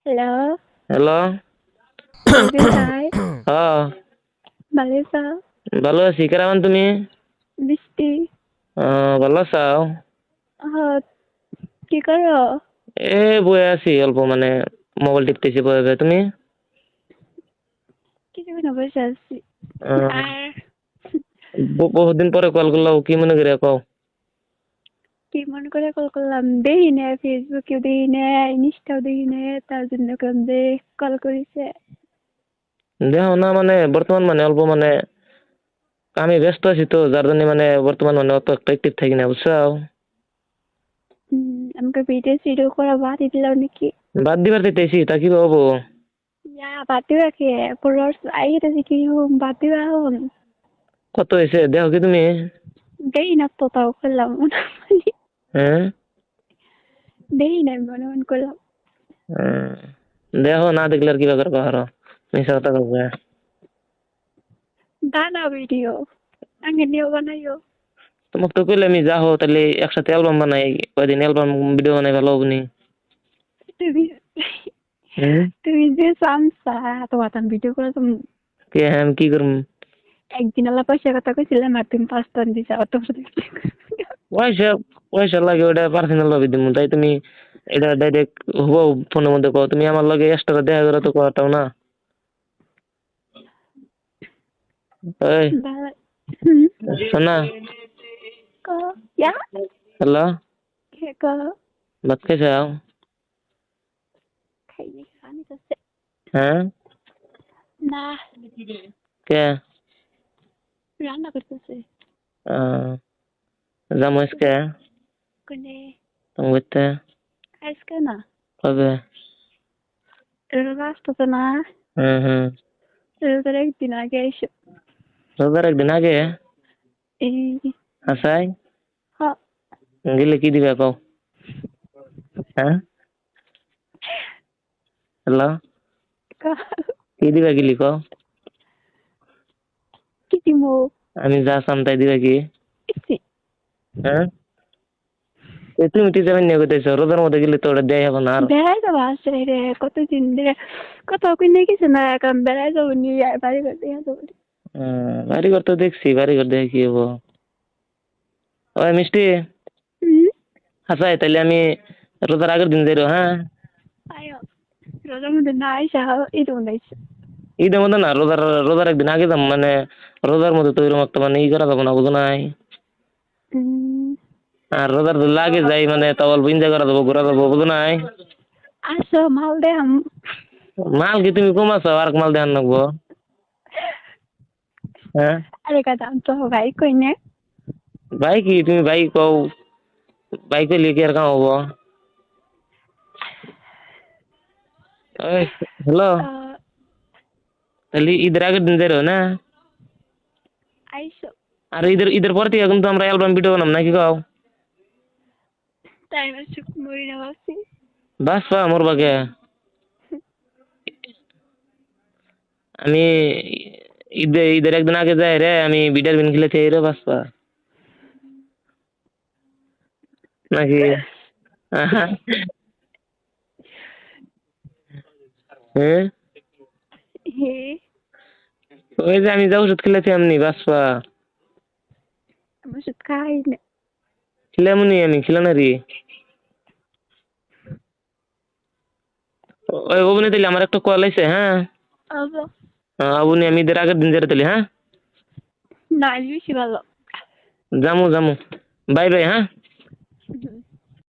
Hello, hello. কয়দিন ভাই? হ্যাঁ, ভালো আছো? ভালো আছি। কেমন তুমি? বৃষ্টি। ভালো আছাও? হ্যাঁ, কি করো? এ বয়ে আছি অল্প মানে মোবাইল টিপতেছি বয়ে বয়ে। তুমি? কিছু না বসে আছি। আহ, আর বহুদিন পরে কল করলাম, কি মনে করে কও? কি মনে করে কল করলাম? দেখি না, ফেসবুকেও দেখি না, ইনস্টাও দেখি না, তার জন্য করলাম যে কল করেছে। দেখো না মানে বর্তমান মানে অল্প মানে আমি ব্যস্ত আছি তো যার জন্য মানে বর্তমান মানে অত একটা অ্যাক্টিভ থাকি না, বুঝছো? আমাকে ভিডিও সিডিও করা বাদ দিল নাকি? বাদ দিবার চাইতেছি তা কি হবো? বাদ দিবা কে? পুরো আইতেছে কি বাদ দিবা এখন? কত হয়েছে দেখো কি তুমি? দেখি না তো তাও করলাম হ্যাঁ। দেখি না মনে মনে করলাম। আহ, দেখো না দেখলে আর কি করবো আরো মিশা কথা বলবে। দানা ভিডিও আগে নিয়েও বানাইও। তোমাকে তো কইলে আমি যাও তাহলে একসাথে অ্যালবাম বানাই, কয়দিন অ্যালবাম ভিডিও বানাই ভালো হবনি। তুমি হুম। তুমি যে সামসা তোমার ভিডিও করে তুমি কে হ্যাঁ আমি কি করব? একদিন আলা পয়সার কথা কইছিলাম আর তুমি 5 টন দিছা অত পয়সা পয়সা লাগে ওটা পার্সোনাল ভাবে দিমু, তাই তুমি এটা ডাইরেক্ট হবো ফোনের মধ্যে কও। তুমি আমার লগে এক্সট্রা দেখা করে তো কথাও না। ওই হুম শোনা। ক ইয়া হ্যালো। কে ক ভাত খাইছাও? খাইনি খানি করছে হ্যাঁ। না কে? রান্না করতেছে আহ, যাবো আজকে কোনে তুমি করতে? আজকে না কবে? রোজা আসতেছে না হুম হুম। রোজার একদিন আগে এসো রোজার একদিন আগে? এই আসাই হ গেলে কি দিবে কও? হ্যাঁ। হ্যালো। ক কি দিবে গেলি কও? কি দিমু আমি যা চাম তাই দিবে কি? ইসি হ্যাঁ। তুমি টিচার যাবেন নিয়ে করতেছো, রোজার মধ্যে গেলে তো ওটা দেয় হবে না আর। বেড়াই যাবো আসলে রে কতদিন ধরে কত কিনে কিছু না এখন বেড়াই যাবো নিয়ে বাড়ি করতে যাবো বাড়িঘর তো দেখছি, বাড়িঘর দেখে কি হবো? ওই মিষ্টি। হুম আচ্ছা তাইলে আমি রোজার আগের দিন যাইরো, হ্যাঁ? আয়ো রোজার মধ্যে না আইসা ঈদ মধ্যে আইসা ঈদের মধ্যে না, রোজার রোজার একদিন আগে যাম মানে রোজার মধ্যে তো ওইরকম একটা মানে করা যাবো না, বুঝো নাই? হুম আর রোজার লাগে যাই মানে তা অল্প এনজয় করা যাবো, ঘোরা যাবো, বুঝো নাই? আসো মাল দেহাম মাল কি তুমি কমাছো আর মাল দেখান লাগবো? হ্যাঁ। আরে কথা তো ভাই কই না ভাই কি তুমি ভাই কও? ভাই কইলে কি আর কাম হবো? ওই হ্যালো। তাহলে ঈদের আগের দিন যাইরো না? আইসো আর ঈদের ঈদের পর থেকে কিন্তু আমরা অ্যালবাম ভিডিও বানাম নাকি কও? তাই মাসে মরি না ভাবছি বাস পা মোর বাগে আমি ঈদের একদিন আগে যাই রে, আমি বিডার বিন খেলেছি রে বাসপা নাকি? আহা, হ্যাঁ। হে ওই যে আমি যা ওষুধ খেলেছি এমনি বাসপা আমার ওষুধ খাই না খেলামনি আমি খেলা না রে। ওই অবনি দিলে আমার একটা কল আইছে, হ্যাঁ? আবার অবনি আমি ঈদের আগের দিন যেতে দিলি, হ্যাঁ? না বেশি ভালো জামু জামু। বাই বাই, হ্যাঁ?